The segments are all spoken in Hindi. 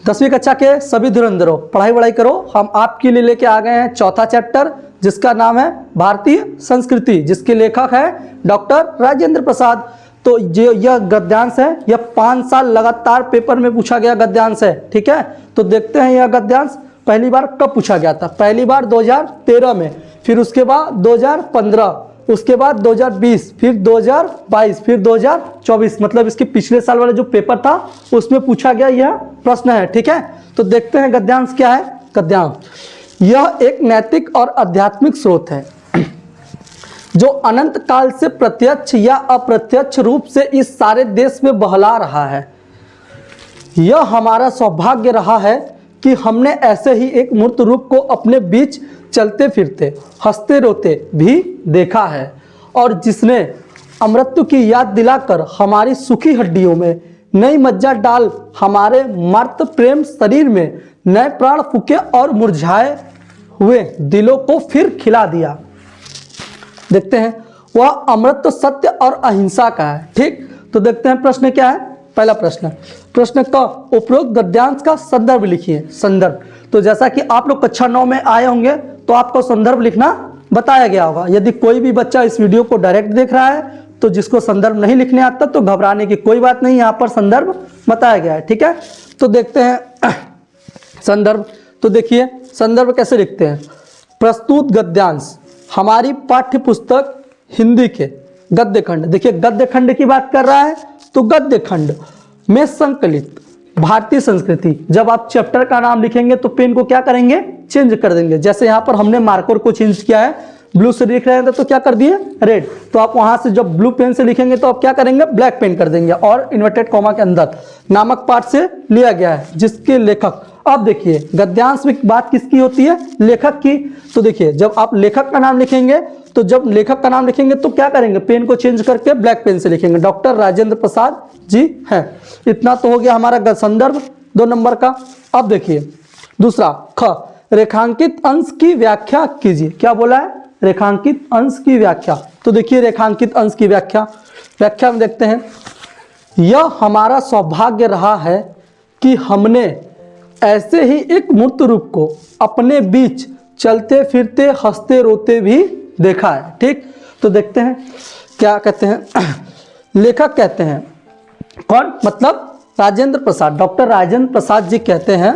10वीं कक्षा के सभी धुरंधरों, पढ़ाई करो। हम आपके लिए लेके आ गए हैं चौथा चैप्टर, जिसका नाम है भारतीय संस्कृति, जिसके लेखक है डॉक्टर राजेंद्र प्रसाद। तो यह गद्यांश है, यह 5 साल लगातार पेपर में पूछा गया गद्यांश है। ठीक है, तो देखते हैं यह गद्यांश पहली बार कब पूछा गया था। पहली बार 2013 में, फिर उसके बाद 2015, उसके बाद 2020, फिर 2022, फिर 2024, मतलब इसके पिछले साल वाला जो पेपर था उसमें पूछा गया यह प्रश्न है। ठीक है, तो देखते हैं गद्यांश क्या है। गद्यांश यह एक नैतिक और आध्यात्मिक स्रोत है जो अनंत काल से प्रत्यक्ष या अप्रत्यक्ष रूप से इस सारे देश में बहला रहा है। यह हमारा सौभाग्य रहा है कि हमने ऐसे ही एक मूर्त रूप को अपने बीच चलते फिरते हंसते रोते भी देखा है, और जिसने अमृत्यु की याद दिलाकर हमारी सूखी हड्डियों में नई मज्जा डाल हमारे मर्त प्रेम शरीर में नए प्राण फूके और मुरझाए हुए दिलों को फिर खिला दिया। देखते हैं, वह अमृत तो सत्य और अहिंसा का है। ठीक, तो देखते हैं प्रश्न क्या है। पहला प्रश्न का उपरोक्त गद्यांश का संदर्भ लिखिए। संदर्भ, तो जैसा कि आप लोग कक्षा 9 में आए होंगे तो आपको संदर्भ लिखना बताया गया होगा। यदि कोई भी बच्चा इस वीडियो को डायरेक्ट देख रहा है तो जिसको संदर्भ नहीं लिखने आता तो घबराने की कोई बात नहीं, यहाँ पर संदर्भ बताया गया है। ठीक है, तो देखते हैं संदर्भ। तो देखिए संदर्भ कैसे लिखते हैं। प्रस्तुत गद्यांश हमारी पाठ्य पुस्तक हिंदी के गद्य खंड, देखिए गद्य खंड की बात कर रहा है तो गद्य खंड में संकलित भारतीय संस्कृति। जब आप चैप्टर का नाम लिखेंगे तो पेन को क्या करेंगे, चेंज कर देंगे। जैसे यहाँ पर हमने मार्कर को चेंज किया है, ब्लू से लिख रहे थे तो क्या कर दिए, रेड। तो आप वहां से जब ब्लू पेन से लिखेंगे तो आप क्या करेंगे, ब्लैक पेन कर देंगे। और इन्वर्टेड कॉमा के अंदर नामक पाठ से लिया गया है, जिसके लेखक, अब देखिए गद्यांश में बात किसकी होती है, लेखक की। तो देखिए जब आप लेखक का नाम लिखेंगे तो जब लेखक का नाम लिखेंगे तो क्या करेंगे, पेन को चेंज करके ब्लैक पेन से लिखेंगे, डॉक्टर राजेंद्र प्रसाद जी हैं। इतना तो हो गया हमारा संदर्भ 2 नंबर का। अब देखिए दूसरा, ख, रेखांकित अंश की व्याख्या कीजिए। क्या बोला है, रेखांकित अंश की व्याख्या। तो देखिए रेखांकित अंश की व्याख्या में देखते हैं, यह हमारा सौभाग्य रहा है कि हमने ऐसे ही एक मूर्त रूप को अपने बीच चलते फिरते हंसते रोते भी देखा है। ठीक, तो देखते हैं क्या कहते हैं लेखक कहते हैं, कौन, मतलब राजेंद्र प्रसाद, डॉक्टर राजेंद्र प्रसाद जी कहते हैं,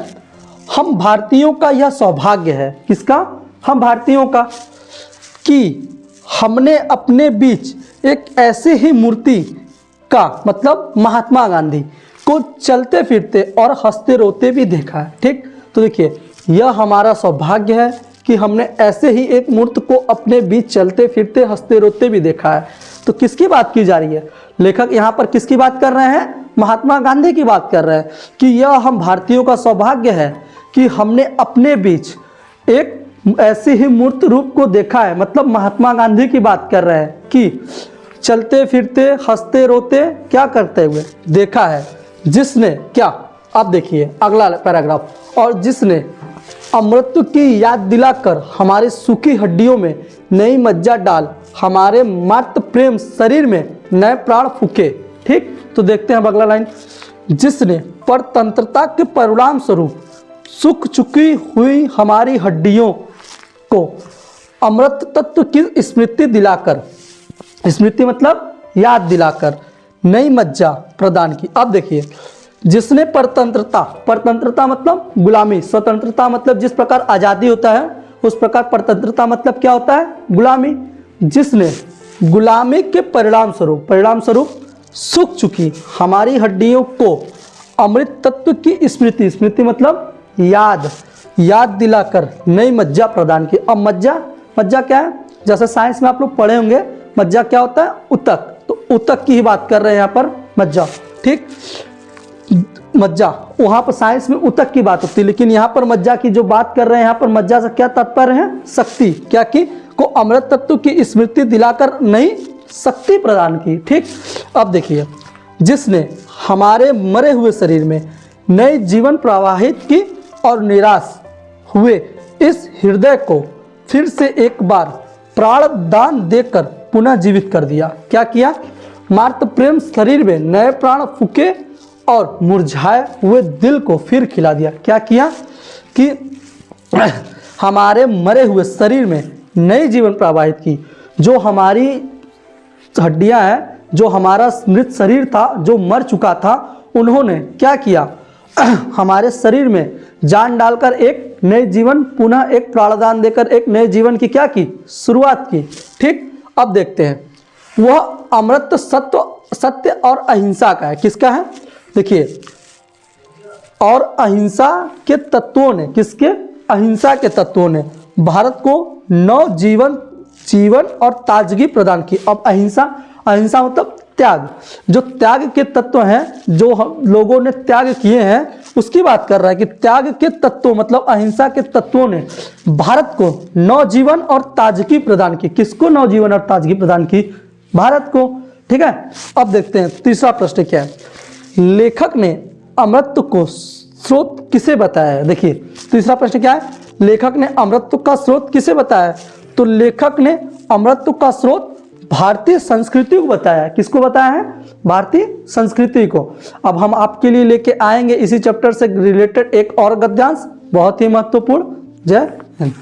हम भारतीयों का यह सौभाग्य है। किसका, हम भारतीयों का, कि हमने अपने बीच एक ऐसे ही मूर्ति का, मतलब महात्मा गांधी को चलते फिरते और हंसते रोते भी देखा है। ठीक, तो देखिए यह हमारा सौभाग्य है कि हमने ऐसे ही एक मूर्त को अपने बीच चलते फिरते हंसते रोते भी देखा है। तो किसकी बात की जा रही है, लेखक यहाँ पर किसकी बात कर रहे हैं, महात्मा गांधी की बात कर रहे हैं कि यह हम भारतीयों का सौभाग्य है कि हमने अपने बीच एक ऐसे ही मूर्त रूप को देखा है। मतलब महात्मा गांधी की बात कर रहे हैं कि चलते फिरते हंसते रोते क्या करते हुए देखा है, जिसने क्या, अब देखिए अगला पैराग्राफ, और जिसने अमृत्यु की याद दिलाकर हमारे सूखी हड्डियों में नई मज्जा डाल हमारे मर्त प्रेम शरीर में नए प्राण फूके। ठीक, तो देखते हैं अगला लाइन, जिसने परतंत्रता के परिणाम स्वरूप सूख चुकी हुई हमारी हड्डियों को अमृत तत्व की स्मृति दिलाकर, स्मृति मतलब याद दिलाकर नई मज्जा प्रदान की। अब देखिए, जिसने परतंत्रता मतलब गुलामी, स्वतंत्रता मतलब जिस प्रकार आज़ादी होता है उस प्रकार परतंत्रता मतलब क्या होता है, गुलामी। जिसने गुलामी के परिणाम स्वरूप सूख चुकी हमारी हड्डियों को अमृत तत्व की स्मृति मतलब याद दिलाकर नई मज्जा प्रदान की। अब मज्जा क्या है, जैसे साइंस में आप लोग पढ़े होंगे, मज्जा क्या होता है, ऊतक। तो ऊतक की ही बात कर रहे हैं यहाँ पर, मज्जा। ठीक, मज्जा, वहाँ पर साइंस में ऊतक की बात होती है, लेकिन यहाँ पर मज्जा की जो बात कर रहे हैं, यहाँ पर मज्जा से क्या तात्पर्य है, शक्ति। क्या की, को अमृत तत्व की स्मृति दिलाकर नई शक्ति प्रदान की। ठीक, अब देखिए, जिसने हमारे मरे हुए शरीर में नई जीवन प्रवाहित की और निराश हुए इस हृदय को फिर से एक बार प्राण दान देकर पुनः जीवित कर दिया। क्या किया, मार्त प्रेम शरीर में नए प्राण फूके और मुरझाए हुए दिल को फिर खिला दिया। क्या किया कि हमारे मरे हुए शरीर में नई जीवन प्रवाहित की। जो हमारी हड्डियां हैं, जो हमारा मृत शरीर था, जो मर चुका था, उन्होंने क्या किया हमारे शरीर में जान डालकर एक नए जीवन, पुनः एक प्राणदान देकर एक नए जीवन की क्या की शुरुआत की। ठीक, अब देखते हैं वह अमृत सत्य और अहिंसा का है। किसका है? देखिए, और अहिंसा के तत्वों ने, किसके? अहिंसा के तत्वों ने भारत को नव जीवन और ताजगी प्रदान की। अब अहिंसा मतलब त्याग, जो त्याग के तत्व हैं, जो हम लोगों ने त्याग किए हैं, उसकी बात कर रहा है कि त्याग के तत्वों मतलब अहिंसा के तत्वों ने भारत को नवजीवन और ताजगी प्रदान की। किसको नवजीवन और ताजगी प्रदान की? भारत को। ठीक है, अब देखते हैं तीसरा प्रश्न क्या है। लेखक ने अमृत को स्रोत किसे बताया है? देखिए तीसरा प्रश्न क्या है, लेखक ने अमृत का स्रोत किसे बताया? तो लेखक ने अमृत का स्रोत भारतीय संस्कृति को बताया है। किसको बताया है? भारतीय संस्कृति को। अब हम आपके लिए लेके आएंगे इसी चैप्टर से रिलेटेड एक और गद्यांश, बहुत ही महत्वपूर्ण। जय हिंद।